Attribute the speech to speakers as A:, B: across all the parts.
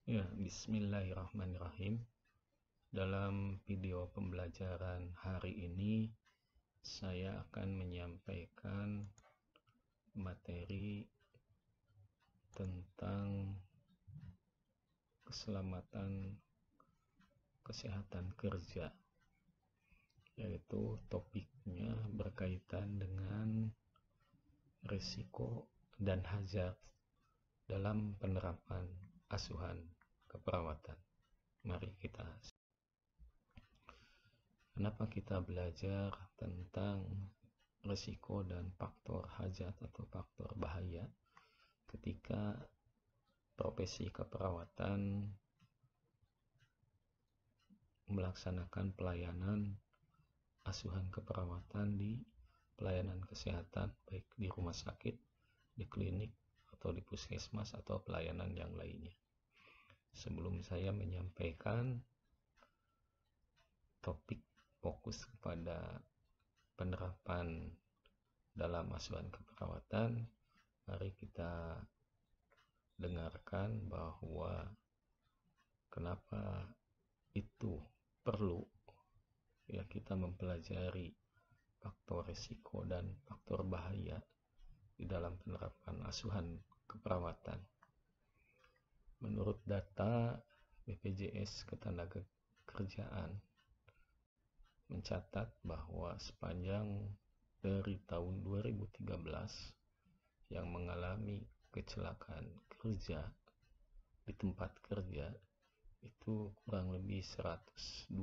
A: Ya, bismillahirrahmanirrahim. Dalam video pembelajaran hari ini, saya akan menyampaikan materi tentang keselamatan kesehatan kerja, yaitu topiknya berkaitan dengan risiko dan hazard dalam penerapan asuhan keperawatan. Mari kenapa kita belajar tentang risiko dan faktor hazard atau faktor bahaya ketika profesi keperawatan melaksanakan pelayanan asuhan keperawatan di pelayanan kesehatan, baik di rumah sakit, di klinik, atau di puskesmas, atau pelayanan yang lainnya. Sebelum saya menyampaikan topik fokus kepada penerapan dalam asuhan keperawatan, mari kita dengarkan bahwa kenapa itu perlu ya kita mempelajari faktor risiko dan faktor bahaya di dalam penerapan asuhan keperawatan. Menurut data BPJS Ketenagakerjaan mencatat bahwa sepanjang dari tahun 2013 yang mengalami kecelakaan kerja di tempat kerja itu kurang lebih 129.000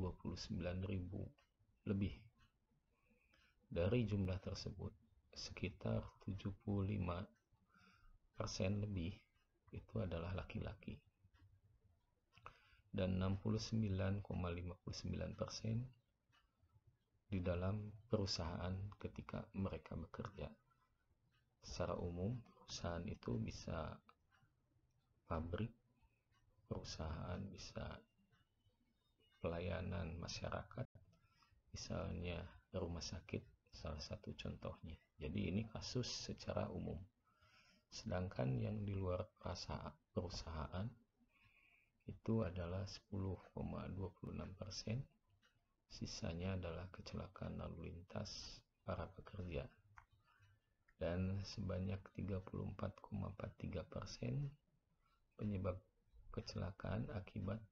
A: lebih. Dari jumlah tersebut, sekitar 75% lebih itu adalah laki-laki dan 69,59% di dalam perusahaan ketika mereka bekerja. Secara umum, perusahaan itu bisa pabrik, perusahaan bisa pelayanan masyarakat, misalnya rumah sakit, salah satu contohnya. Jadi ini kasus secara umum. Sedangkan yang di luar perusahaan itu adalah 10,26%. Sisanya adalah kecelakaan lalu lintas para pekerja. Dan sebanyak 34,43% penyebab kecelakaan akibat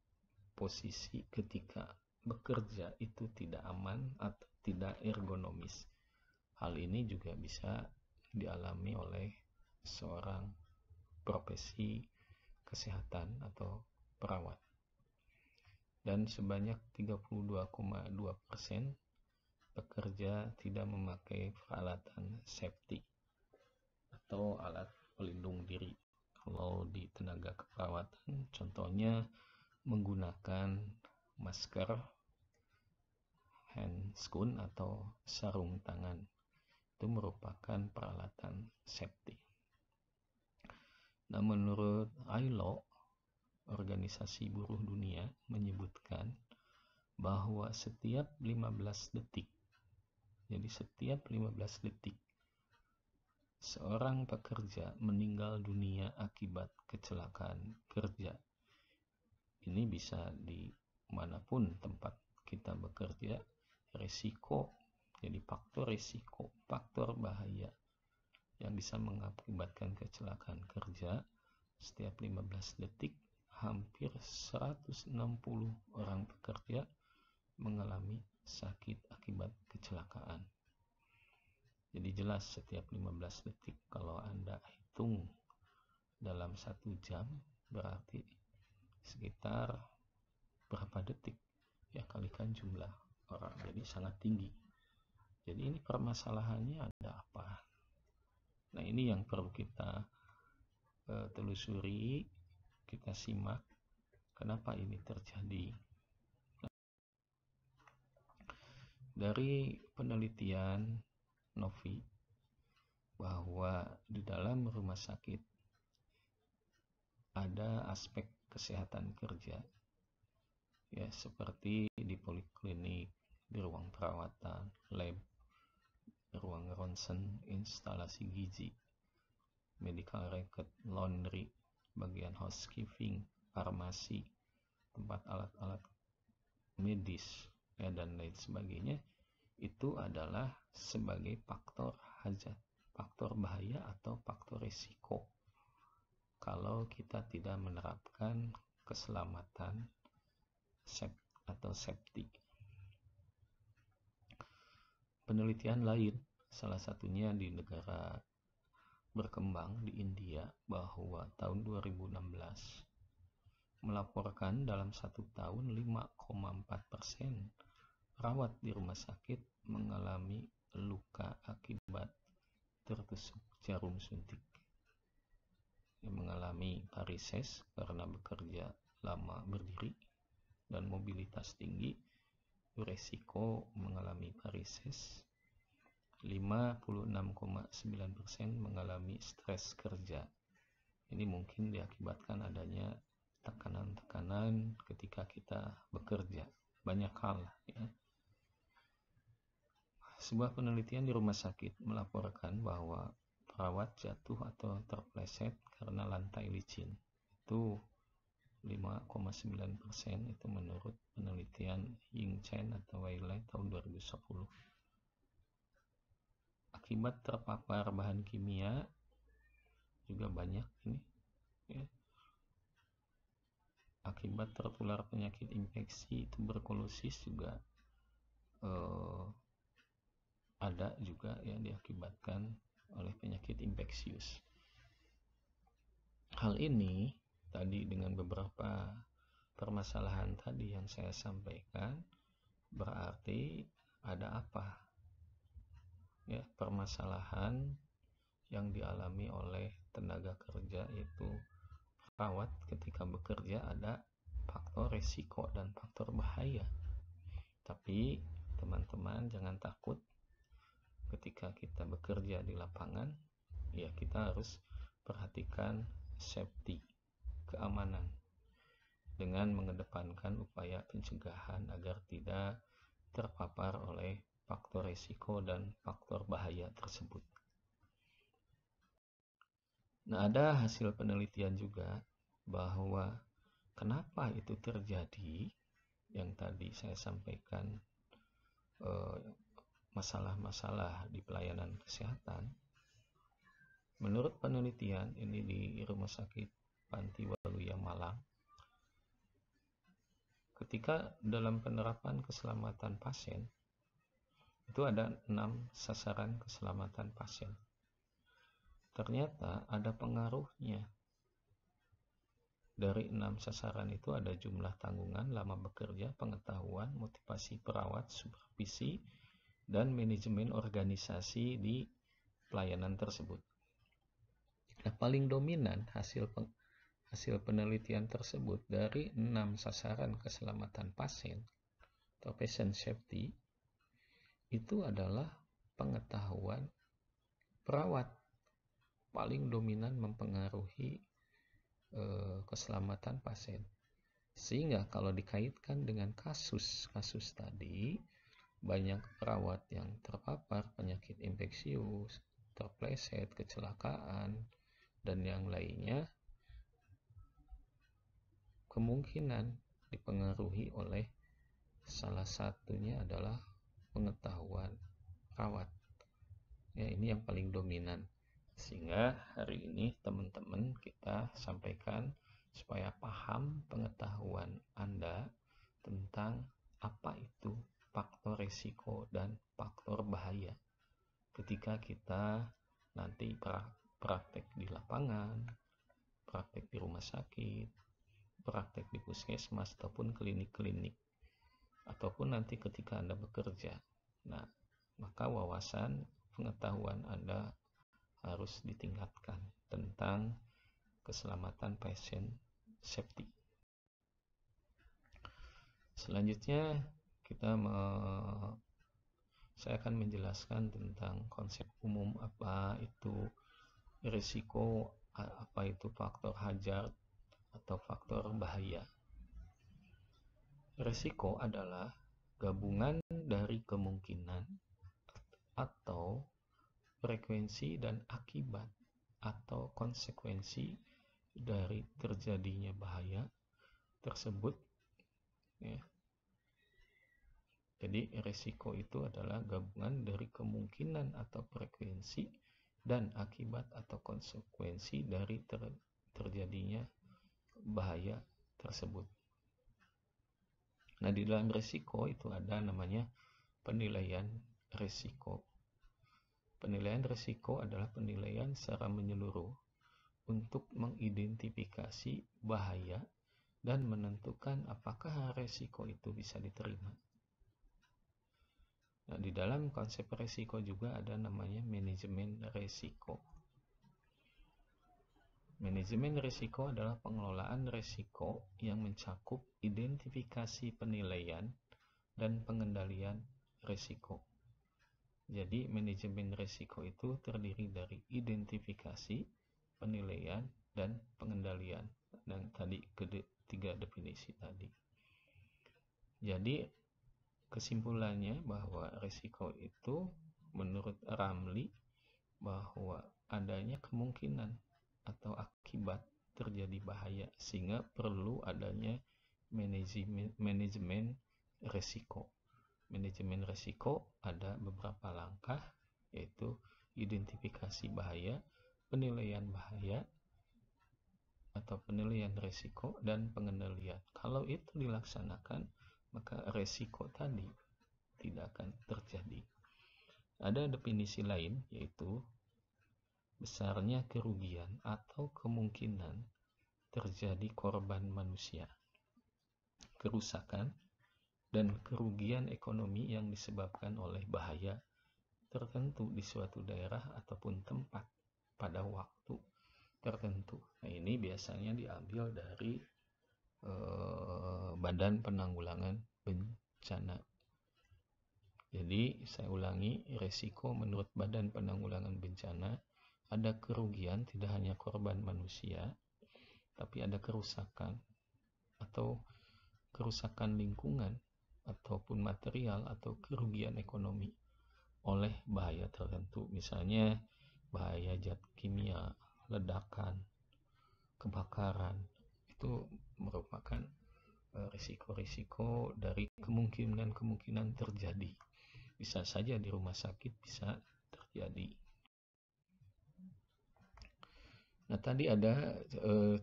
A: posisi ketika bekerja itu tidak aman atau tidak ergonomis. Hal ini juga bisa dialami oleh seorang profesi kesehatan atau perawat. Dan sebanyak 32,2% pekerja tidak memakai peralatan safety atau alat pelindung diri. Kalau di tenaga keperawatan, contohnya menggunakan masker, handscoon atau sarung tangan. Itu merupakan peralatan safety. Nah, menurut ILO, Organisasi Buruh Dunia, menyebutkan bahwa setiap 15 detik, jadi setiap 15 detik, seorang pekerja meninggal dunia akibat kecelakaan kerja. Ini bisa di manapun tempat kita bekerja. Risiko, jadi faktor risiko, faktor bahaya yang bisa mengakibatkan kecelakaan kerja setiap 15 detik hampir 160 orang pekerja mengalami sakit akibat kecelakaan. Jadi jelas setiap 15 detik, kalau Anda hitung dalam 1 jam berarti sekitar berapa detik, ya kalikan jumlah orang, jadi sangat tinggi. Jadi ini permasalahannya ada apa? Nah, ini yang perlu kita telusuri, kita simak kenapa ini terjadi. Dari penelitian Novi bahwa di dalam rumah sakit ada aspek kesehatan kerja, ya seperti di poliklinik, di ruang perawatan, lab, ruang ronsen, instalasi gizi, medical record, laundry, bagian housekeeping, farmasi, tempat alat-alat medis, ya, dan lain sebagainya, itu adalah sebagai faktor hajat, faktor bahaya atau faktor risiko kalau kita tidak menerapkan keselamatan atau safety. Penelitian lain, salah satunya di negara berkembang di India, bahwa tahun 2016 melaporkan dalam satu tahun 5,4% perawat di rumah sakit mengalami luka akibat tertusuk jarum suntik, yang mengalami varises karena bekerja lama berdiri dan mobilitas tinggi. Resiko mengalami varises. 56,9% mengalami stres kerja. Ini mungkin diakibatkan adanya tekanan-tekanan ketika kita bekerja, banyak hal, ya. Sebuah penelitian di rumah sakit melaporkan bahwa perawat jatuh atau terpleset karena lantai licin. Itu 5,9%, itu menurut penelitian Ying Chen atau Wailai tahun 2010. Akibat terpapar bahan kimia juga banyak ini, ya. Akibat tertular penyakit infeksi tuberkulosis juga ada juga yang diakibatkan oleh penyakit infeksius. Hal ini tadi dengan beberapa permasalahan tadi yang saya sampaikan, berarti ada apa? Ya, permasalahan yang dialami oleh tenaga kerja, yaitu perawat ketika bekerja ada faktor resiko dan faktor bahaya. Tapi teman-teman jangan takut ketika kita bekerja di lapangan, ya kita harus perhatikan safety, keamanan, dengan mengedepankan upaya pencegahan agar tidak terpapar oleh faktor risiko dan faktor bahaya tersebut. Nah, ada hasil penelitian juga bahwa kenapa itu terjadi, yang tadi saya sampaikan, masalah-masalah di pelayanan kesehatan. Menurut penelitian ini di Rumah Sakit Panti Waluya Malang, ketika dalam penerapan keselamatan pasien, itu ada 6 sasaran keselamatan pasien. Ternyata ada pengaruhnya. Dari 6 sasaran itu ada jumlah tanggungan, lama bekerja, pengetahuan, motivasi perawat, supervisi, dan manajemen organisasi di pelayanan tersebut. Nah, paling dominan hasil penelitian tersebut dari 6 sasaran keselamatan pasien atau patient safety itu adalah pengetahuan perawat. Paling dominan mempengaruhi keselamatan pasien. Sehingga kalau dikaitkan dengan kasus-kasus tadi, banyak perawat yang terpapar penyakit infeksius, terpleset, kecelakaan, dan yang lainnya, kemungkinan dipengaruhi oleh salah satunya adalah pengetahuan perawat. Ya, ini yang paling dominan. Sehingga hari ini teman-teman kita sampaikan supaya paham pengetahuan Anda tentang apa itu faktor risiko dan faktor bahaya ketika kita nanti praktek di lapangan, praktek di rumah sakit, praktek di puskesmas ataupun klinik-klinik, ataupun nanti ketika Anda bekerja. Nah, maka wawasan pengetahuan Anda harus ditingkatkan tentang keselamatan pasien safety. Selanjutnya saya akan menjelaskan tentang konsep umum apa itu risiko, apa itu faktor hazard atau faktor bahaya. Risiko adalah gabungan dari kemungkinan atau frekuensi dan akibat atau konsekuensi dari terjadinya bahaya tersebut, ya. Jadi resiko itu adalah gabungan dari kemungkinan atau frekuensi dan akibat atau konsekuensi dari terjadinya bahaya tersebut. Nah, di dalam resiko itu ada namanya penilaian resiko. Penilaian resiko adalah penilaian secara menyeluruh untuk mengidentifikasi bahaya dan menentukan apakah resiko itu bisa diterima. Nah, di dalam konsep resiko juga ada namanya manajemen resiko. Manajemen risiko adalah pengelolaan risiko yang mencakup identifikasi penilaian dan pengendalian risiko. Jadi manajemen risiko itu terdiri dari identifikasi, penilaian, dan pengendalian. Dan tadi ketiga definisi tadi. Jadi kesimpulannya bahwa risiko itu menurut Ramli bahwa adanya kemungkinan atau akibat terjadi bahaya sehingga perlu adanya manajemen risiko. Manajemen risiko ada beberapa langkah, yaitu identifikasi bahaya, penilaian bahaya atau penilaian risiko, dan pengendalian. Kalau itu dilaksanakan, maka risiko tadi tidak akan terjadi. Ada definisi lain, yaitu besarnya kerugian atau kemungkinan terjadi korban manusia, kerusakan, dan kerugian ekonomi yang disebabkan oleh bahaya tertentu di suatu daerah ataupun tempat pada waktu tertentu. Nah, ini biasanya diambil dari Badan Penanggulangan Bencana. Jadi, saya ulangi, risiko menurut Badan Penanggulangan Bencana ada kerugian, tidak hanya korban manusia, tapi ada kerusakan atau kerusakan lingkungan ataupun material atau kerugian ekonomi oleh bahaya tertentu, misalnya bahaya zat kimia, ledakan, kebakaran. Itu merupakan risiko-risiko dari kemungkinan terjadi. Bisa saja di rumah sakit bisa terjadi. Nah, tadi ada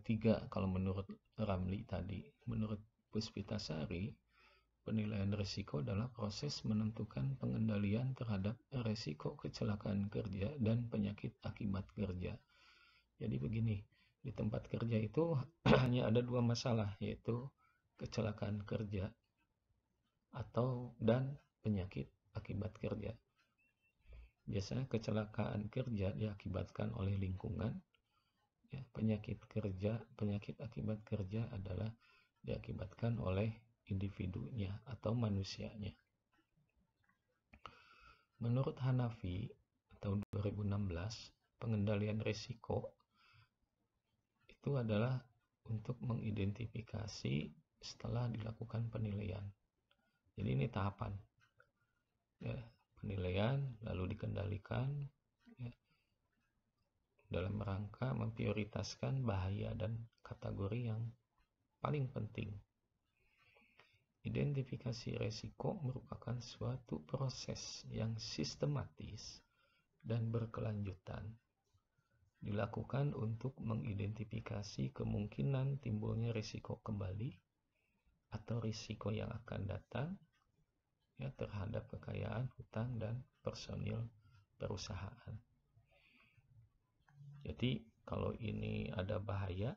A: 3 kalau menurut Ramli tadi. Menurut Puspitasari, penilaian risiko adalah proses menentukan pengendalian terhadap risiko kecelakaan kerja dan penyakit akibat kerja. Jadi begini, di tempat kerja itu hanya ada 2 masalah, yaitu kecelakaan kerja dan penyakit akibat kerja. Biasanya kecelakaan kerja diakibatkan oleh lingkungan. Ya, penyakit akibat kerja adalah diakibatkan oleh individunya atau manusianya. Menurut Hanafi tahun 2016, pengendalian risiko itu adalah untuk mengidentifikasi setelah dilakukan penilaian. Jadi ini tahapan. Ya, penilaian lalu dikendalikan, ya, dalam rangka memprioritaskan bahaya dan kategori yang paling penting. Identifikasi risiko merupakan suatu proses yang sistematis dan berkelanjutan dilakukan untuk mengidentifikasi kemungkinan timbulnya risiko kembali atau risiko yang akan datang, ya, terhadap kekayaan, hutang, dan personil perusahaan. Jadi kalau ini ada bahaya,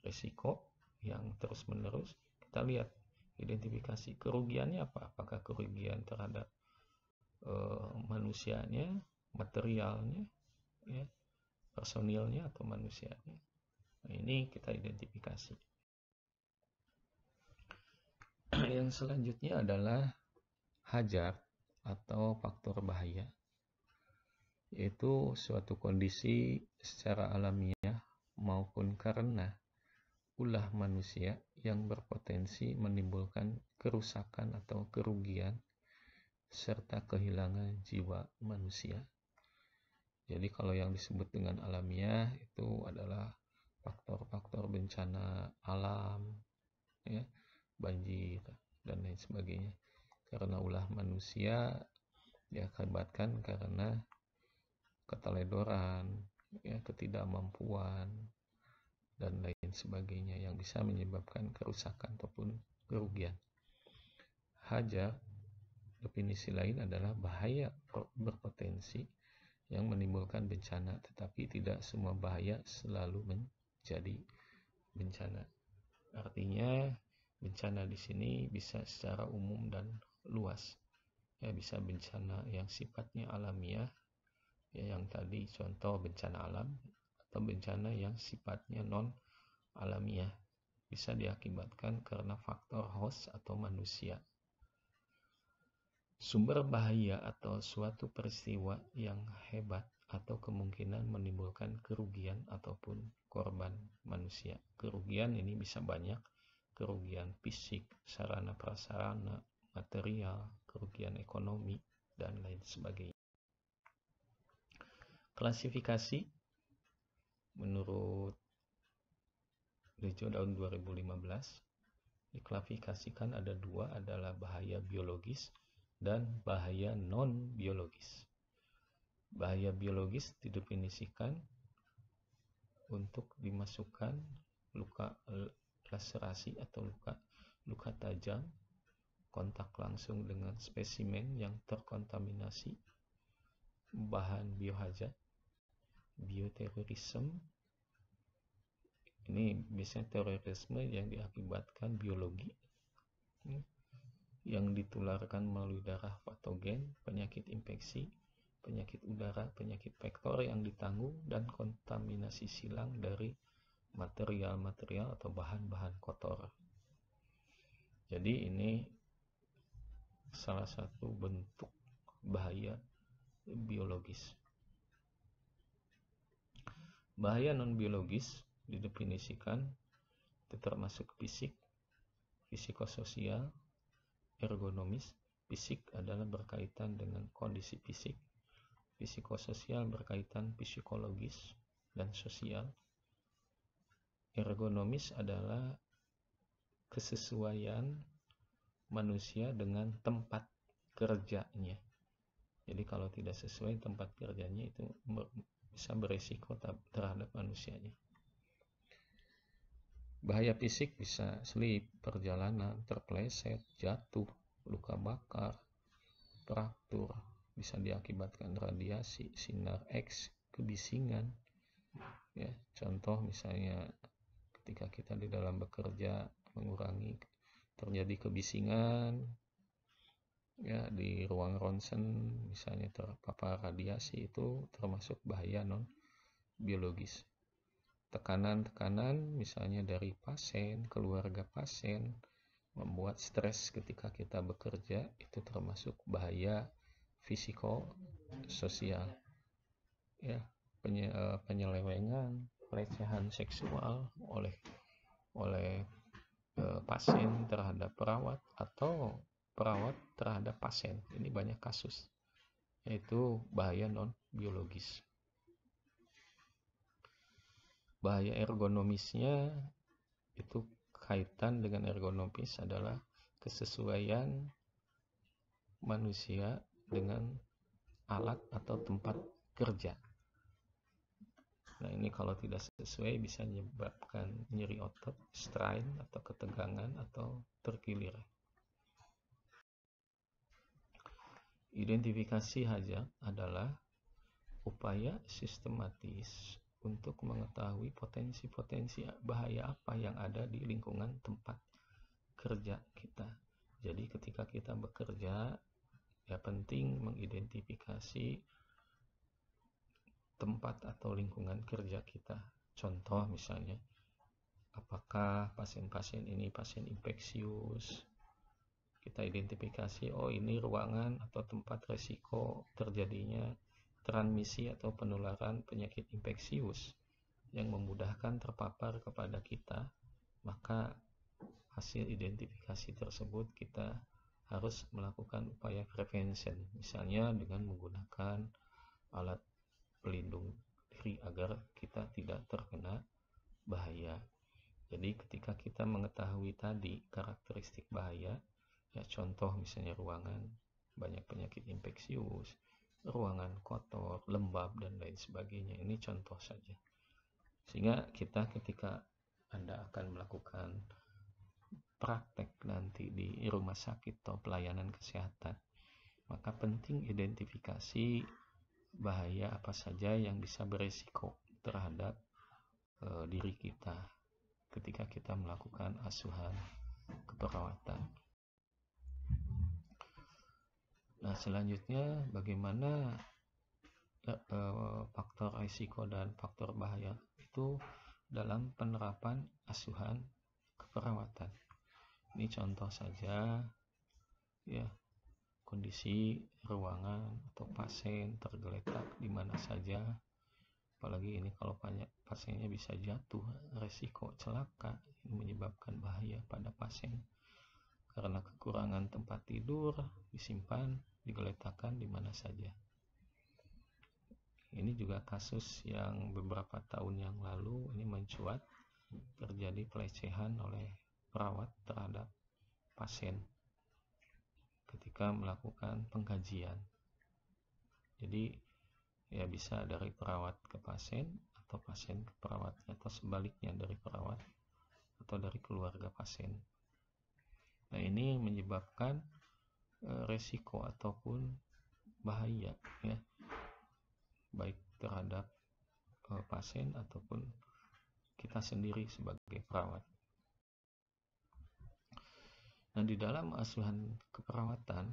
A: risiko yang terus-menerus, kita lihat identifikasi kerugiannya apa. Apakah kerugian terhadap manusianya, materialnya, ya, personilnya atau manusianya. Nah, ini kita identifikasi. Yang selanjutnya adalah hazard atau faktor bahaya, yaitu suatu kondisi secara alamiah maupun karena ulah manusia yang berpotensi menimbulkan kerusakan atau kerugian serta kehilangan jiwa manusia. Jadi kalau yang disebut dengan alamiah itu adalah faktor-faktor bencana alam, ya, banjir dan lain sebagainya. Karena ulah manusia diakibatkan karena keteledoran, ya, ketidakmampuan dan lain sebagainya yang bisa menyebabkan kerusakan ataupun kerugian. Hajar, definisi lain adalah bahaya berpotensi yang menimbulkan bencana, tetapi tidak semua bahaya selalu menjadi bencana. Artinya bencana di sini bisa secara umum dan luas. Ya, bisa bencana yang sifatnya alamiah, ya, yang tadi contoh bencana alam, atau bencana yang sifatnya non alamiah, bisa diakibatkan karena faktor host atau manusia. Sumber bahaya atau suatu peristiwa yang hebat atau kemungkinan menimbulkan kerugian ataupun korban manusia. Kerugian ini bisa banyak, kerugian fisik, sarana prasarana, material, kerugian ekonomi, dan lain sebagainya. Klasifikasi menurut Rejo tahun 2015 diklasifikasikan ada dua, adalah bahaya biologis dan bahaya non-biologis. Bahaya biologis didefinisikan untuk dimasukkan luka laserasi atau luka tajam, kontak langsung dengan spesimen yang terkontaminasi bahan biohazard, bioterorisme. Ini biasanya terorisme yang diakibatkan biologi, yang ditularkan melalui darah patogen, penyakit infeksi, penyakit udara, penyakit vektor yang ditanggung, dan kontaminasi silang dari material-material atau bahan-bahan kotor. Jadi ini salah satu bentuk bahaya biologis. Bahaya non-biologis didefinisikan itu termasuk fisik, fisikososial, ergonomis. Fisik adalah berkaitan dengan kondisi fisik, fisikososial berkaitan psikologis dan sosial. Ergonomis adalah kesesuaian manusia dengan tempat kerjanya. Jadi kalau tidak sesuai tempat kerjanya, itu bisa beresiko terhadap manusianya. Bahaya fisik bisa slip, perjalanan, terpeleset, jatuh, luka bakar, fraktur, bisa diakibatkan radiasi, sinar X, kebisingan. Ya, contoh misalnya ketika kita di dalam bekerja mengurangi terjadi kebisingan, ya, di ruang ronsen misalnya terpapar radiasi, itu termasuk bahaya non biologis. Tekanan-tekanan misalnya dari pasien, keluarga pasien, membuat stres ketika kita bekerja, itu termasuk bahaya fisikososial. Ya, penyelewengan, pelecehan seksual oleh pasien terhadap perawat atau perawat terhadap pasien. Ini banyak kasus, yaitu bahaya non biologis. Bahaya ergonomisnya itu kaitan dengan ergonomis adalah kesesuaian manusia dengan alat atau tempat kerja. Nah, ini kalau tidak sesuai bisa menyebabkan nyeri otot, strain atau ketegangan atau terkilir. Identifikasi hazard adalah upaya sistematis untuk mengetahui potensi-potensi bahaya apa yang ada di lingkungan tempat kerja kita. Jadi ketika kita bekerja, ya penting mengidentifikasi tempat atau lingkungan kerja kita. Contoh misalnya, apakah pasien-pasien ini pasien infeksius? Kita identifikasi, oh ini ruangan atau tempat resiko terjadinya transmisi atau penularan penyakit infeksius yang memudahkan terpapar kepada kita. Maka hasil identifikasi tersebut kita harus melakukan upaya prevention, misalnya dengan menggunakan alat pelindung diri agar kita tidak terkena bahaya. Jadi ketika kita mengetahui tadi karakteristik bahaya, ya contoh misalnya ruangan banyak penyakit infeksius, ruangan kotor, lembab, dan lain sebagainya. Ini contoh saja. Sehingga kita ketika Anda akan melakukan praktek nanti di rumah sakit atau pelayanan kesehatan, maka penting identifikasi bahaya apa saja yang bisa beresiko terhadap diri kita ketika kita melakukan asuhan keperawatan. Nah, selanjutnya bagaimana faktor risiko dan faktor bahaya itu dalam penerapan asuhan keperawatan. Ini contoh saja ya, kondisi ruangan atau pasien tergeletak di mana saja. Apalagi ini kalau pasiennya bisa jatuh, resiko celaka, ini menyebabkan bahaya pada pasien karena kekurangan tempat tidur, disimpan, digeletakkan di mana saja. Ini juga kasus yang beberapa tahun yang lalu ini mencuat, terjadi pelecehan oleh perawat terhadap pasien ketika melakukan pengkajian. Jadi ya bisa dari perawat ke pasien atau pasien ke perawat, atau sebaliknya dari perawat atau dari keluarga pasien. Nah, ini menyebabkan resiko ataupun bahaya ya, baik terhadap pasien ataupun kita sendiri sebagai perawat. Nah, di dalam asuhan keperawatan,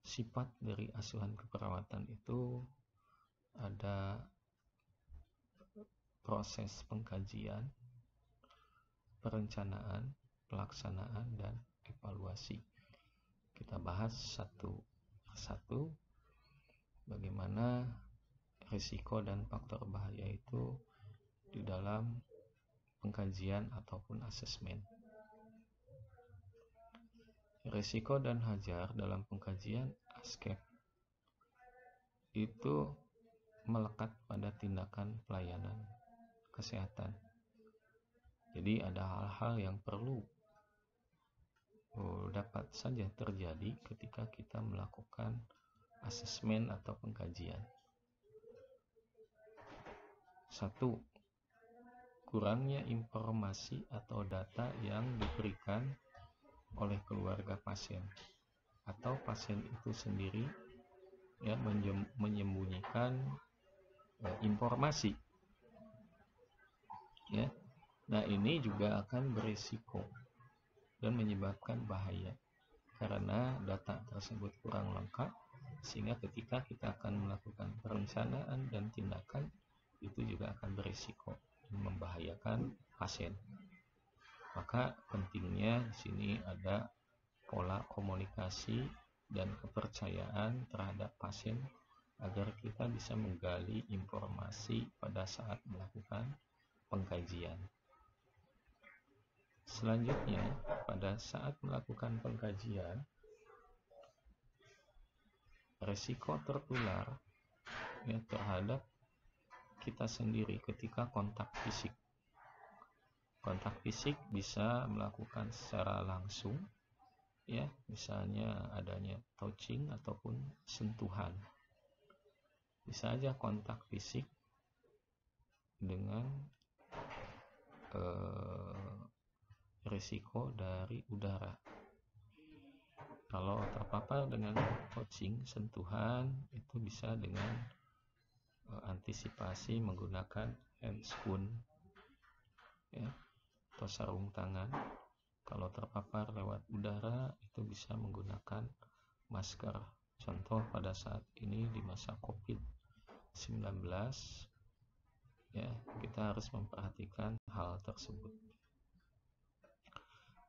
A: sifat dari asuhan keperawatan itu ada proses pengkajian, perencanaan, pelaksanaan, dan evaluasi. Kita bahas satu persatu bagaimana risiko dan faktor bahaya itu di dalam pengkajian ataupun asesmen. Risiko dan hajar dalam pengkajian ASKEP itu melekat pada tindakan pelayanan kesehatan. Jadi ada hal-hal yang perlu dapat saja terjadi ketika kita melakukan asesmen atau pengkajian. 1. Kurangnya informasi atau data yang diberikan oleh keluarga pasien atau pasien itu sendiri ya, menyembunyikan informasi ya. Nah, ini juga akan berisiko dan menyebabkan bahaya karena data tersebut kurang lengkap, sehingga ketika kita akan melakukan perencanaan dan tindakan itu juga akan berisiko membahayakan pasien. Maka pentingnya di sini ada pola komunikasi dan kepercayaan terhadap pasien agar kita bisa menggali informasi pada saat melakukan pengkajian. Selanjutnya, pada saat melakukan pengkajian, resiko tertular ya, terhadap kita sendiri ketika kontak fisik. Kontak fisik bisa melakukan secara langsung ya, misalnya adanya touching ataupun sentuhan. Bisa aja kontak fisik dengan risiko dari udara. Kalau terpapar dengan touching, sentuhan, itu bisa dengan antisipasi menggunakan handscoon ya, atau sarung tangan. Kalau terpapar lewat udara, itu bisa menggunakan masker. Contoh pada saat ini di masa COVID-19 ya, kita harus memperhatikan hal tersebut.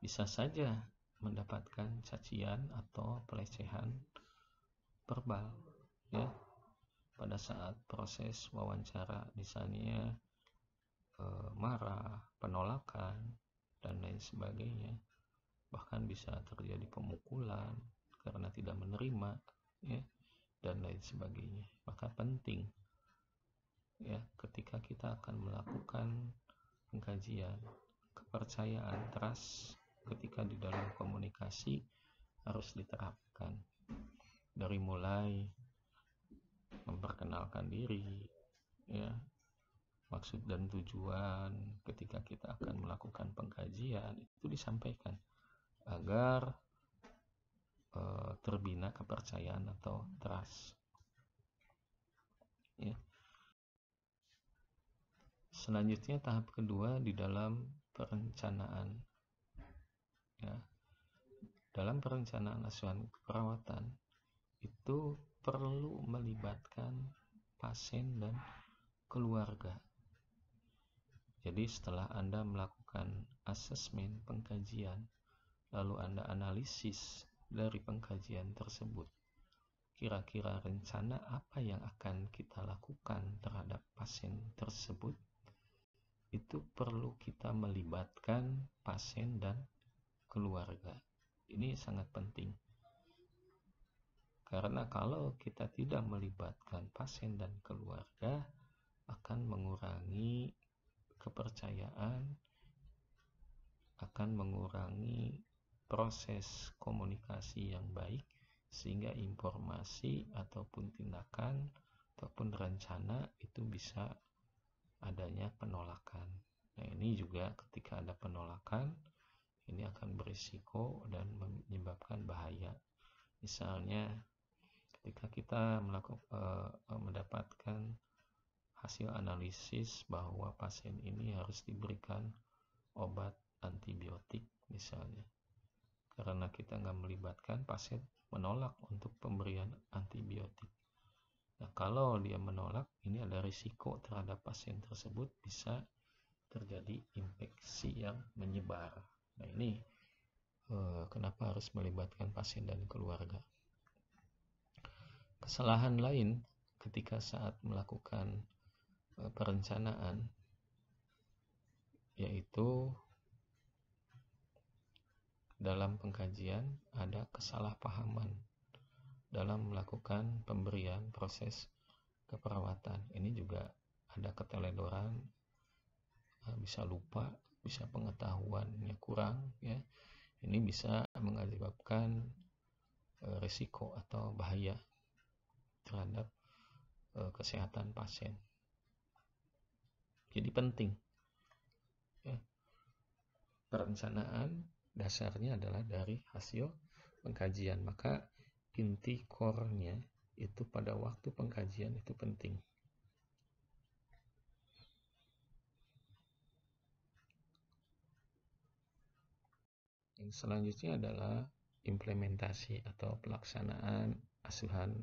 A: Bisa saja mendapatkan cacian atau pelecehan verbal ya pada saat proses wawancara, misalnya marah, penolakan, dan lain sebagainya. Bahkan bisa terjadi pemukulan karena tidak menerima ya, dan lain sebagainya. Maka penting ya ketika kita akan melakukan pengkajian kepercayaan, trust ketika di dalam komunikasi harus diterapkan. Dari mulai memperkenalkan diri, ya, maksud dan tujuan ketika kita akan melakukan pengkajian itu disampaikan agar terbina kepercayaan atau trust. Ya. Selanjutnya tahap kedua di dalam perencanaan. Ya. Dalam perencanaan asuhan keperawatan itu perlu melibatkan pasien dan keluarga. Jadi setelah Anda melakukan asesmen pengkajian, lalu Anda analisis dari pengkajian tersebut, kira-kira rencana apa yang akan kita lakukan terhadap pasien tersebut, itu perlu kita melibatkan pasien dan keluarga. Ini sangat penting. Karena kalau kita tidak melibatkan pasien dan keluarga, akan mengurangi kepercayaan, akan mengurangi proses komunikasi yang baik, sehingga informasi ataupun tindakan ataupun rencana itu bisa adanya penolakan. Nah, ini juga ketika ada penolakan, ini akan berisiko dan menyebabkan bahaya. Misalnya ketika kita mendapatkan hasil analisis bahwa pasien ini harus diberikan obat antibiotik misalnya, karena kita nggak melibatkan, pasien menolak untuk pemberian antibiotik. Nah, kalau dia menolak, ini ada risiko terhadap pasien tersebut, bisa terjadi infeksi yang menyebar. Nah, ini kenapa harus melibatkan pasien dan keluarga. Kesalahan lain ketika saat melakukan perencanaan yaitu dalam pengkajian ada kesalahpahaman dalam melakukan pemberian proses keperawatan. Ini juga ada keteledoran, bisa lupa, bisa pengetahuannya kurang, ya. Ini bisa mengakibatkan risiko atau bahaya terhadap kesehatan pasien. Jadi penting, ya. Perencanaan dasarnya adalah dari hasil pengkajian, maka inti core-nya itu pada waktu pengkajian itu penting. Yang selanjutnya adalah implementasi atau pelaksanaan asuhan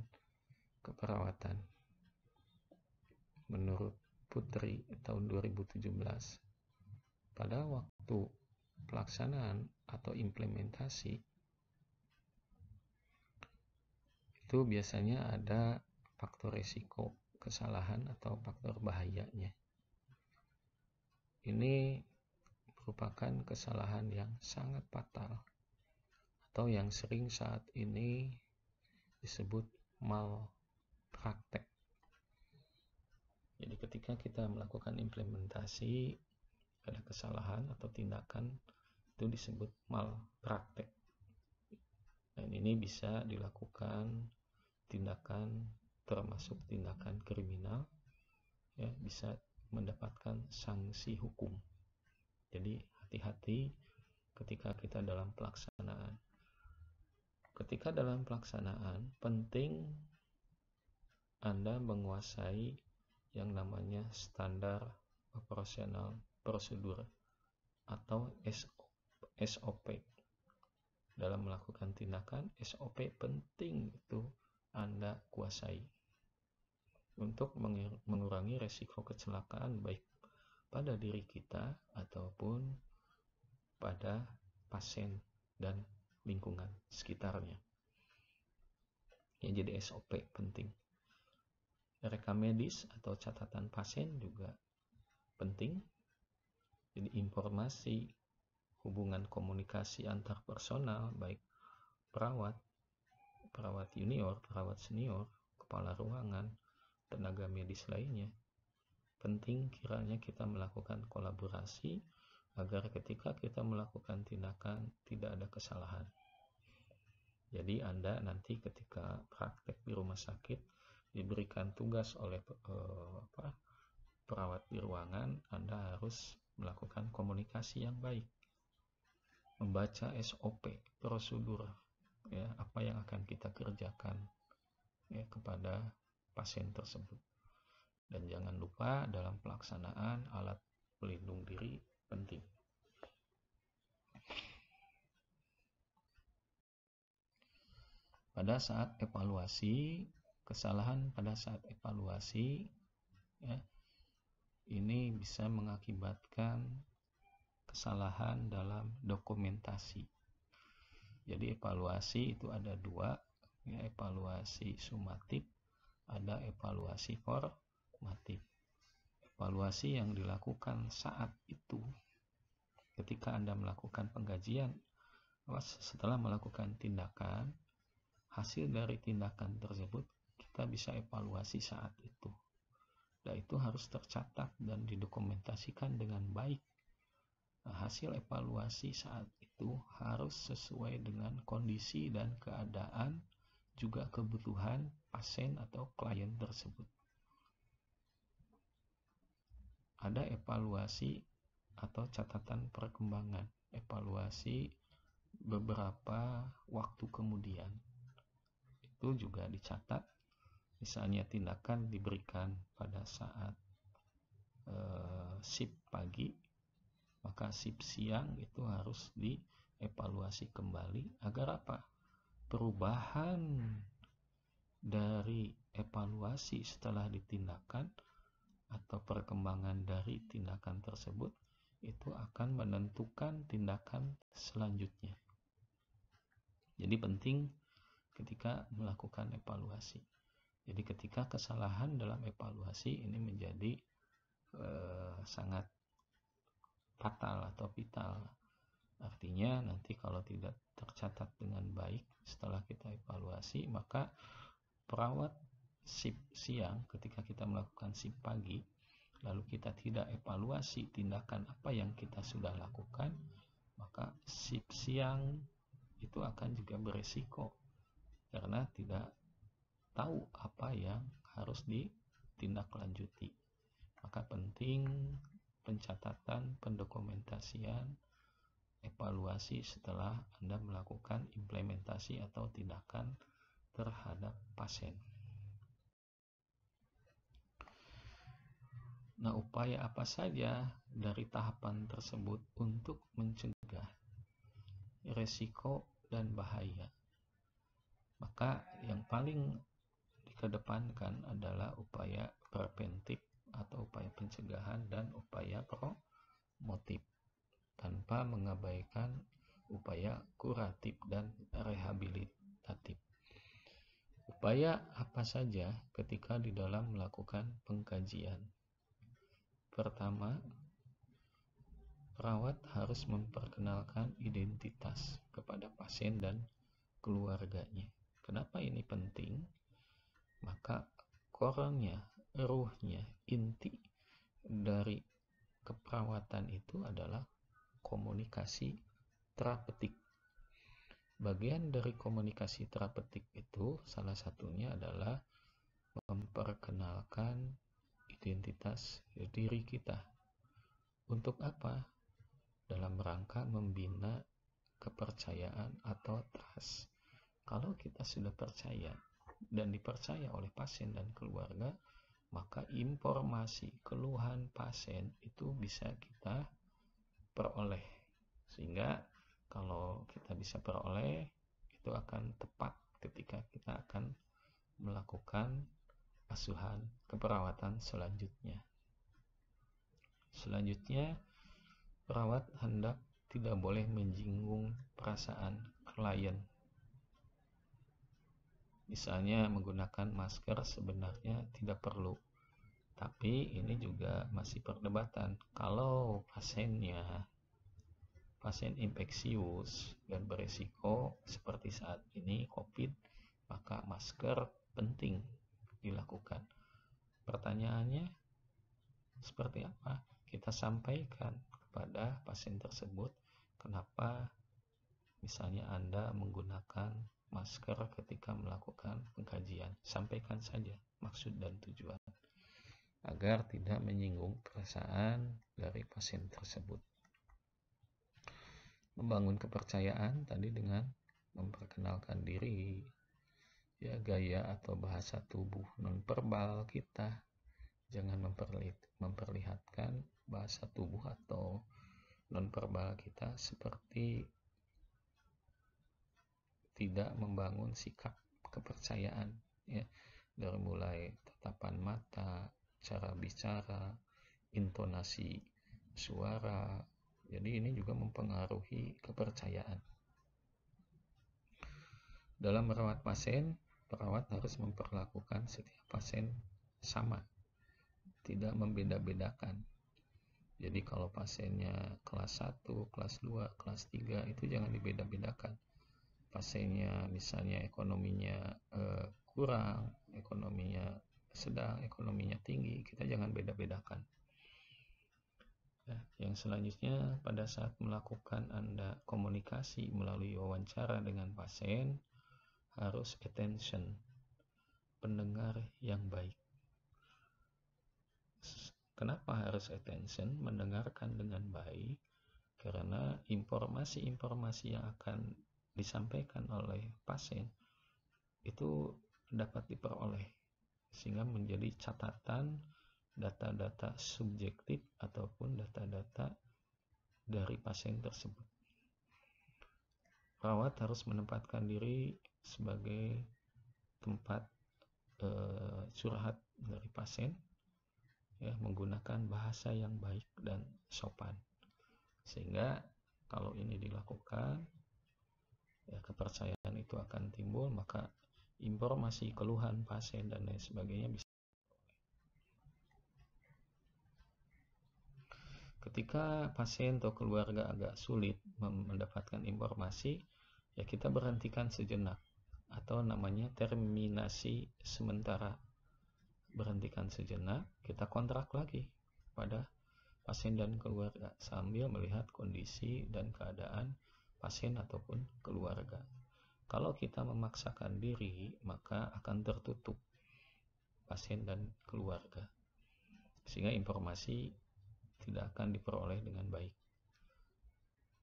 A: keperawatan. Menurut Putri tahun 2017, pada waktu pelaksanaan atau implementasi itu biasanya ada faktor risiko kesalahan atau faktor bahayanya. Ini merupakan kesalahan yang sangat fatal atau yang sering saat ini disebut malpraktek. Jadi ketika kita melakukan implementasi, ada kesalahan atau tindakan, itu disebut malpraktek. Dan ini bisa dilakukan tindakan termasuk tindakan kriminal, ya, bisa mendapatkan sanksi hukum. Jadi hati-hati ketika kita dalam pelaksanaan. Ketika dalam pelaksanaan, penting Anda menguasai yang namanya standar operasional prosedur atau SOP. Dalam melakukan tindakan, SOP penting itu Anda kuasai untuk mengurangi resiko kecelakaan baik pada diri kita ataupun pada pasien dan lingkungan sekitarnya. Ya, jadi SOP penting. Rekam medis atau catatan pasien juga penting. Jadi informasi, hubungan komunikasi antar personal, baik perawat junior, perawat senior, kepala ruangan, tenaga medis lainnya, penting kiranya kita melakukan kolaborasi agar ketika kita melakukan tindakan tidak ada kesalahan. Jadi Anda nanti ketika praktek di rumah sakit diberikan tugas oleh perawat di ruangan, Anda harus melakukan komunikasi yang baik, membaca SOP, prosedur, ya, apa yang akan kita kerjakan ya kepada pasien tersebut. Dan jangan lupa dalam pelaksanaan alat pelindung diri penting. Pada saat evaluasi, kesalahan pada saat evaluasi ya, ini bisa mengakibatkan kesalahan dalam dokumentasi. Jadi evaluasi itu ada dua, ya, evaluasi sumatif, ada evaluasi formatif. Evaluasi yang dilakukan saat itu ketika Anda melakukan pengkajian, setelah melakukan tindakan, hasil dari tindakan tersebut kita bisa evaluasi saat itu. Dan itu harus tercatat dan didokumentasikan dengan baik. Nah, hasil evaluasi saat itu harus sesuai dengan kondisi dan keadaan, juga kebutuhan pasien atau klien tersebut. Ada evaluasi atau catatan perkembangan, evaluasi beberapa waktu kemudian. Itu juga dicatat, misalnya tindakan diberikan pada saat shift pagi, maka shift siang itu harus dievaluasi kembali agar apa? Perubahan dari evaluasi setelah ditindakan atau perkembangan dari tindakan tersebut itu akan menentukan tindakan selanjutnya. Jadi penting ketika melakukan evaluasi. Jadi ketika kesalahan dalam evaluasi ini menjadi sangat fatal atau vital. Artinya nanti kalau tidak tercatat dengan baik setelah kita evaluasi, maka perawat shift siang ketika kita melakukan shift pagi, lalu kita tidak evaluasi tindakan apa yang kita sudah lakukan, maka shift siang itu akan juga beresiko karena tidak tahu apa yang harus ditindaklanjuti. Maka penting pencatatan, pendokumentasian, evaluasi setelah Anda melakukan implementasi atau tindakan terhadap pasien. Nah, upaya apa saja dari tahapan tersebut untuk mencegah risiko dan bahaya? Maka yang paling dikedepankan adalah upaya preventif atau upaya pencegahan dan upaya promotif tanpa mengabaikan upaya kuratif dan rehabilitatif. Upaya apa saja ketika di dalam melakukan pengkajian? Pertama, perawat harus memperkenalkan identitas kepada pasien dan keluarganya. Kenapa ini penting? Maka kornya, ruhnya, inti dari keperawatan itu adalah komunikasi terapeutik. Bagian dari komunikasi terapeutik itu salah satunya adalah memperkenalkan identitas diri kita. Untuk apa? Dalam rangka membina kepercayaan atau trust. Kalau kita sudah percaya dan dipercaya oleh pasien dan keluarga, maka informasi keluhan pasien itu bisa kita peroleh. Sehingga kalau kita bisa peroleh, itu akan tepat ketika kita akan melakukan asuhan keperawatan selanjutnya. Selanjutnya, perawat hendak tidak boleh menyinggung perasaan klien. Misalnya menggunakan masker sebenarnya tidak perlu, tapi ini juga masih perdebatan. Kalau pasien infeksius dan beresiko seperti saat ini COVID, maka masker penting dilakukan. Pertanyaannya seperti apa? Kita sampaikan kepada pasien tersebut kenapa misalnya Anda menggunakan masker ketika melakukan pengkajian. Sampaikan saja maksud dan tujuan agar tidak menyinggung perasaan dari pasien tersebut. Membangun kepercayaan tadi dengan memperkenalkan diri, ya, gaya atau bahasa tubuh nonverbal kita. Jangan memperlihatkan bahasa tubuh atau nonverbal kita seperti tidak membangun sikap kepercayaan, ya, dari mulai tatapan mata, cara bicara, intonasi suara. Jadi ini juga mempengaruhi kepercayaan. Dalam merawat pasien, perawat harus memperlakukan setiap pasien sama, tidak membeda-bedakan. Jadi kalau pasiennya kelas 1, kelas 2, kelas 3 itu jangan dibeda-bedakan. Pasiennya misalnya ekonominya kurang, ekonominya sedang, ekonominya tinggi, kita jangan beda-bedakan. Yang selanjutnya, pada saat melakukan Anda komunikasi melalui wawancara dengan pasien, harus attention, pendengar yang baik. Kenapa harus attention, mendengarkan dengan baik? Karena informasi-informasi yang akan disampaikan oleh pasien itu dapat diperoleh, sehingga menjadi catatan data-data subjektif ataupun data-data dari pasien tersebut. Perawat harus menempatkan diri sebagai tempat curhat dari pasien, ya, menggunakan bahasa yang baik dan sopan, sehingga kalau ini dilakukan, ya, kepercayaan itu akan timbul, maka informasi keluhan pasien dan lain sebagainya bisa. Ketika pasien atau keluarga agak sulit mendapatkan informasi, ya kita berhentikan sejenak, atau namanya terminasi sementara. Berhentikan sejenak, kita kontrak lagi pada pasien dan keluarga sambil melihat kondisi dan keadaan pasien ataupun keluarga. Kalau kita memaksakan diri, maka akan tertutup pasien dan keluarga, sehingga informasi tidak akan diperoleh dengan baik.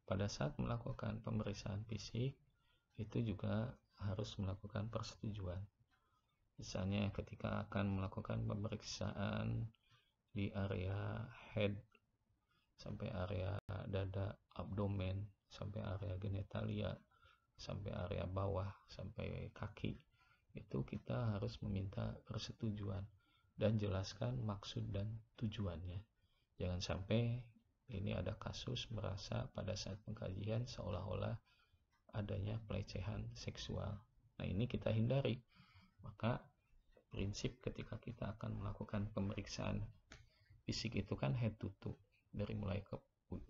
A: Pada saat melakukan pemeriksaan fisik, itu juga harus melakukan persetujuan. Misalnya ketika akan melakukan pemeriksaan di area head sampai area dada, abdomen, sampai area genitalia, sampai area bawah, sampai kaki, itu kita harus meminta persetujuan dan jelaskan maksud dan tujuannya. Jangan sampai ini ada kasus merasa pada saat pengkajian seolah-olah adanya pelecehan seksual. Nah, ini kita hindari. Maka prinsip ketika kita akan melakukan pemeriksaan fisik itu kan head to toe, dari mulai ke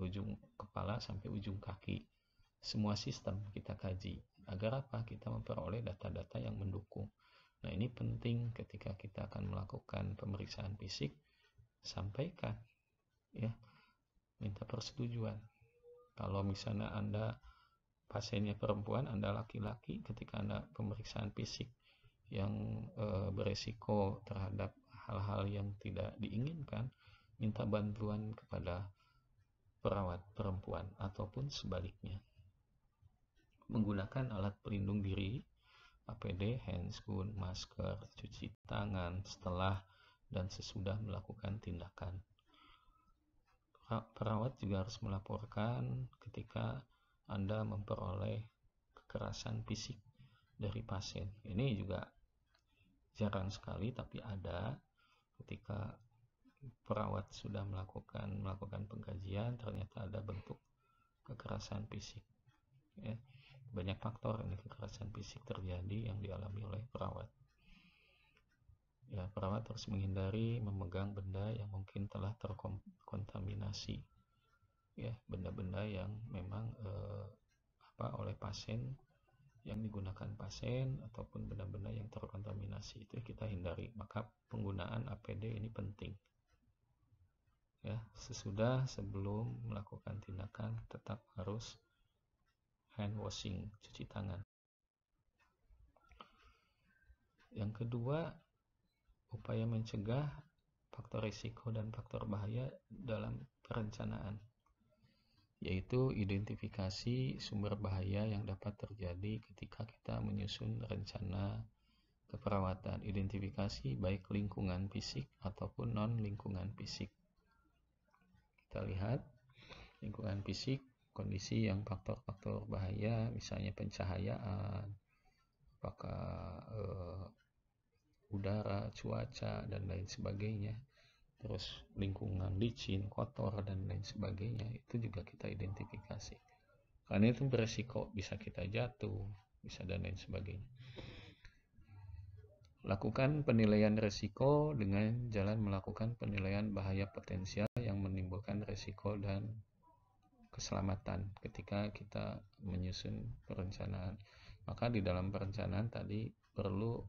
A: ujung kepala sampai ujung kaki. Semua sistem kita kaji. Agar apa? Kita memperoleh data-data yang mendukung. Nah, ini penting ketika kita akan melakukan pemeriksaan fisik, sampaikan, ya, minta persetujuan. Kalau misalnya Anda pasiennya perempuan, Anda laki-laki, ketika Anda pemeriksaan fisik yang beresiko terhadap hal-hal yang tidak diinginkan, minta bantuan kepada perawat perempuan ataupun sebaliknya. Menggunakan alat pelindung diri, APD, handscoon, masker, cuci tangan setelah dan sesudah melakukan tindakan. Perawat juga harus melaporkan ketika Anda memperoleh kekerasan fisik dari pasien. Ini juga jarang sekali, tapi ada. Ketika perawat sudah melakukan pengkajian, ternyata ada bentuk kekerasan fisik. Ya, banyak faktor ini kekerasan fisik terjadi yang dialami oleh perawat. Ya, perawat harus menghindari memegang benda yang mungkin telah terkontaminasi. Ya, benda-benda yang memang oleh pasien, yang digunakan pasien, ataupun benda-benda yang terkontaminasi, itu kita hindari. Maka penggunaan APD ini penting. Ya, sebelum melakukan tindakan tetap harus hand washing, cuci tangan. Yang kedua, upaya mencegah faktor risiko dan faktor bahaya dalam perencanaan, yaitu identifikasi sumber bahaya yang dapat terjadi ketika kita menyusun rencana keperawatan. Identifikasi baik lingkungan fisik ataupun non-lingkungan fisik. Kita lihat lingkungan fisik, kondisi yang faktor-faktor bahaya, misalnya pencahayaan, apakah udara, cuaca, dan lain sebagainya. Terus lingkungan licin, kotor, dan lain sebagainya, itu juga kita identifikasi. Karena itu beresiko, bisa kita jatuh, bisa dan lain sebagainya. Lakukan penilaian risiko dengan jalan melakukan penilaian bahaya potensial yang menimbulkan risiko dan keselamatan ketika kita menyusun perencanaan. Maka di dalam perencanaan tadi perlu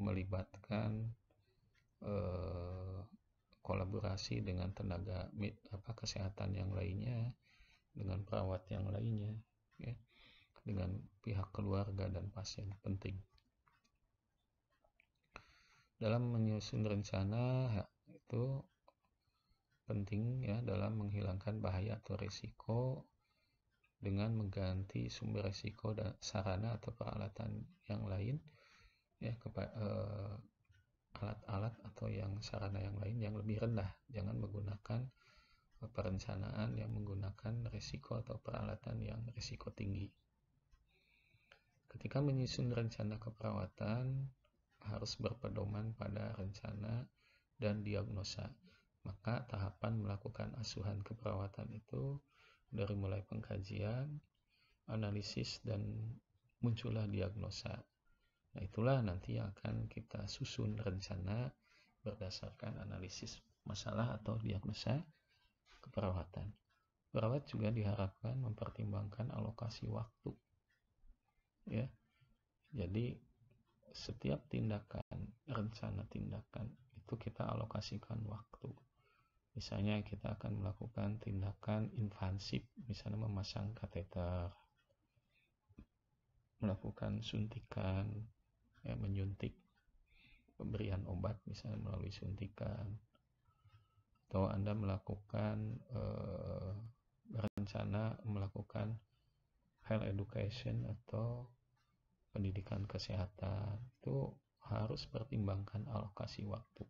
A: melibatkan kolaborasi dengan tenaga kesehatan yang lainnya, dengan perawat yang lainnya, ya, dengan pihak keluarga dan pasien. Penting dalam menyusun rencana itu penting ya, dalam menghilangkan bahaya atau risiko dengan mengganti sumber risiko dan sarana atau peralatan yang lain ya, alat-alat atau yang sarana yang lain yang lebih rendah. Jangan menggunakan perencanaan yang menggunakan risiko atau peralatan yang risiko tinggi. Ketika menyusun rencana keperawatan harus berpedoman pada rencana dan diagnosa. Maka tahapan melakukan asuhan keperawatan itu dari mulai pengkajian, analisis, dan muncullah diagnosa. Nah, itulah nanti yang akan kita susun rencana berdasarkan analisis masalah atau diagnosa keperawatan. Perawat juga diharapkan mempertimbangkan alokasi waktu. Ya. Jadi setiap tindakan, rencana tindakan itu kita alokasikan waktu. Misalnya kita akan melakukan tindakan invasif, misalnya memasang kateter, melakukan suntikan, ya, menyuntik, pemberian obat misalnya melalui suntikan, atau Anda melakukan berencana melakukan health education atau pendidikan kesehatan, itu harus pertimbangkan alokasi waktu.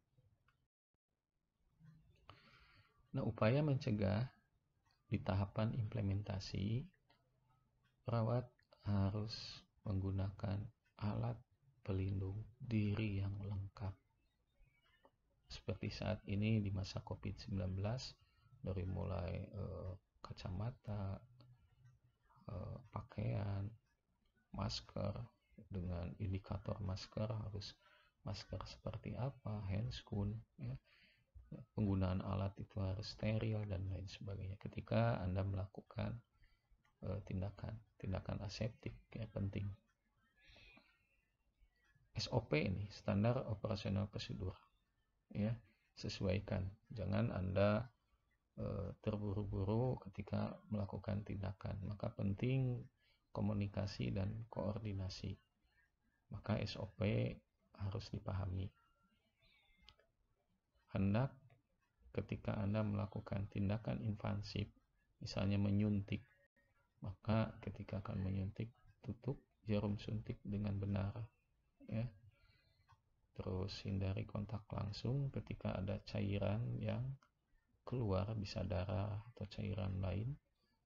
A: Nah, upaya mencegah di tahapan implementasi, perawat harus menggunakan alat pelindung diri yang lengkap. Seperti saat ini di masa COVID-19, dari mulai kacamata, pakaian, masker, dengan indikator masker harus masker seperti apa, handscoon, ya. Penggunaan alat itu harus steril dan lain sebagainya ketika Anda melakukan tindakan aseptik, ya, penting. SOP ini standar operasional prosedur, ya, sesuaikan. Jangan Anda terburu-buru ketika melakukan tindakan. Maka penting komunikasi dan koordinasi. Maka SOP harus dipahami. Hendak ketika Anda melakukan tindakan invasif, misalnya menyuntik, maka ketika akan menyuntik, tutup jarum suntik dengan benar, ya. Terus hindari kontak langsung ketika ada cairan yang keluar, bisa darah atau cairan lain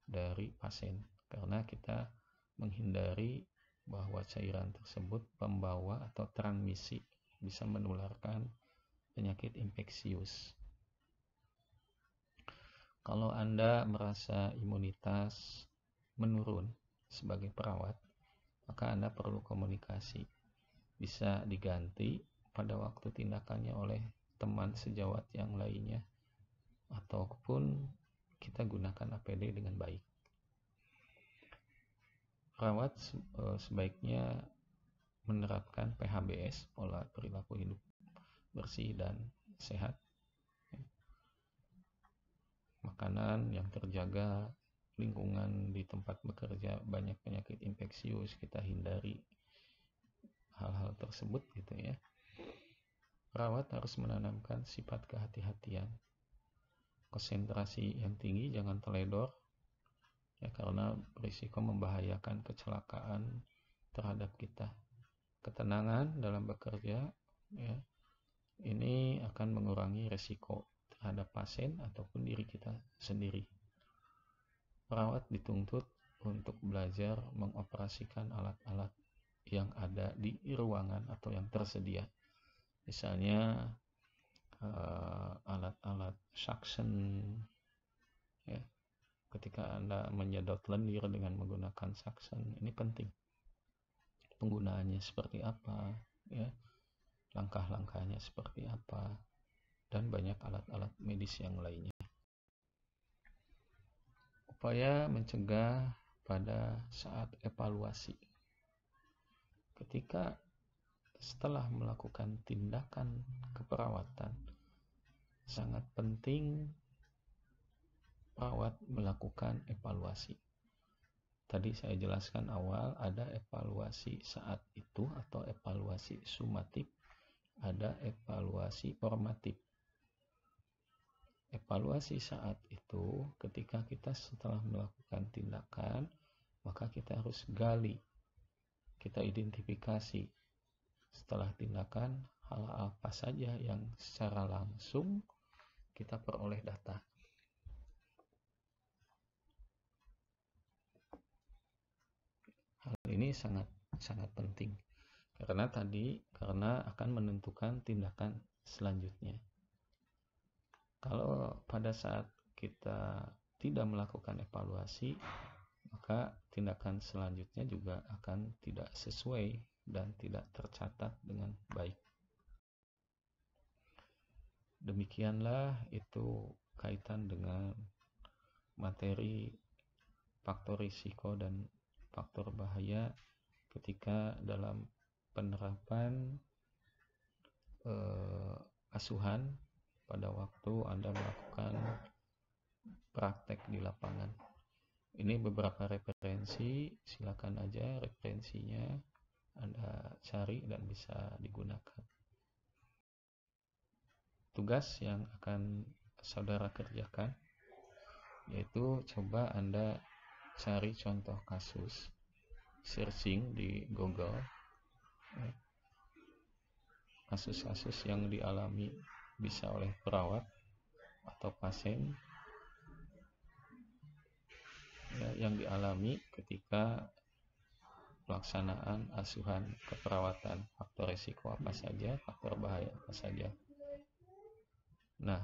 A: dari pasien, karena kita menghindari bahwa cairan tersebut pembawa atau transmisi, bisa menularkan penyakit infeksius. Kalau Anda merasa imunitas menurun sebagai perawat, maka Anda perlu komunikasi. Bisa diganti pada waktu tindakannya oleh teman sejawat yang lainnya, ataupun kita gunakan APD dengan baik. Perawat sebaiknya menerapkan PHBS, pola perilaku hidup bersih dan sehat. makanan yang terjaga, lingkungan di tempat bekerja banyak penyakit infeksius, kita hindari hal-hal tersebut gitu ya. Perawat harus menanamkan sifat kehati-hatian, konsentrasi yang tinggi, jangan teledor ya, karena berisiko membahayakan kecelakaan terhadap kita. Ketenangan dalam bekerja ya, ini akan mengurangi resiko terhadap pasien ataupun diri kita sendiri. Perawat dituntut untuk belajar mengoperasikan alat-alat yang ada di ruangan atau yang tersedia. Misalnya alat-alat suction ya. Ketika Anda menyedot lendir dengan menggunakan suction, ini penting. Penggunaannya seperti apa ya, langkah-langkahnya seperti apa, dan banyak alat-alat medis yang lainnya. Upaya mencegah pada saat evaluasi. Ketika setelah melakukan tindakan keperawatan, sangat penting perawat melakukan evaluasi. Tadi saya jelaskan awal, ada evaluasi saat itu atau evaluasi sumatif, ada evaluasi formatif. Evaluasi saat itu ketika kita setelah melakukan tindakan, maka kita harus gali, kita identifikasi setelah tindakan hal apa saja yang secara langsung kita peroleh data. Hal ini sangat penting karena akan menentukan tindakan selanjutnya. Kalau pada saat kita tidak melakukan evaluasi, maka tindakan selanjutnya juga akan tidak sesuai dan tidak tercatat dengan baik. Demikianlah itu kaitan dengan materi faktor risiko dan faktor bahaya ketika dalam penerapan asuhan pada waktu Anda melakukan praktek di lapangan. Ini beberapa referensi, silakan aja referensinya Anda cari dan bisa digunakan. Tugas yang akan saudara kerjakan yaitu coba Anda cari contoh kasus, searching di Google kasus-kasus yang dialami bisa oleh perawat atau pasien ya, yang dialami ketika pelaksanaan asuhan keperawatan. Faktor risiko apa saja, faktor bahaya apa saja. Nah,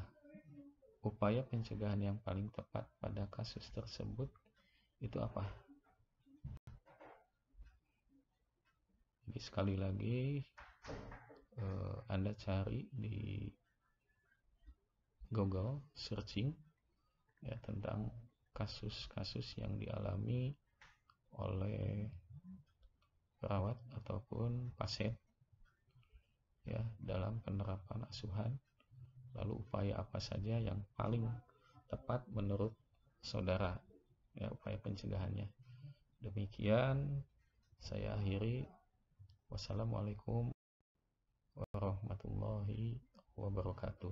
A: upaya pencegahan yang paling tepat pada kasus tersebut itu apa? Jadi sekali lagi Anda cari di Google searching ya tentang kasus-kasus yang dialami oleh perawat ataupun pasien ya dalam penerapan asuhan, lalu upaya apa saja yang paling tepat menurut saudara ya upaya pencegahannya. Demikian saya akhiri. Wassalamualaikum warahmatullahi wabarakatuh.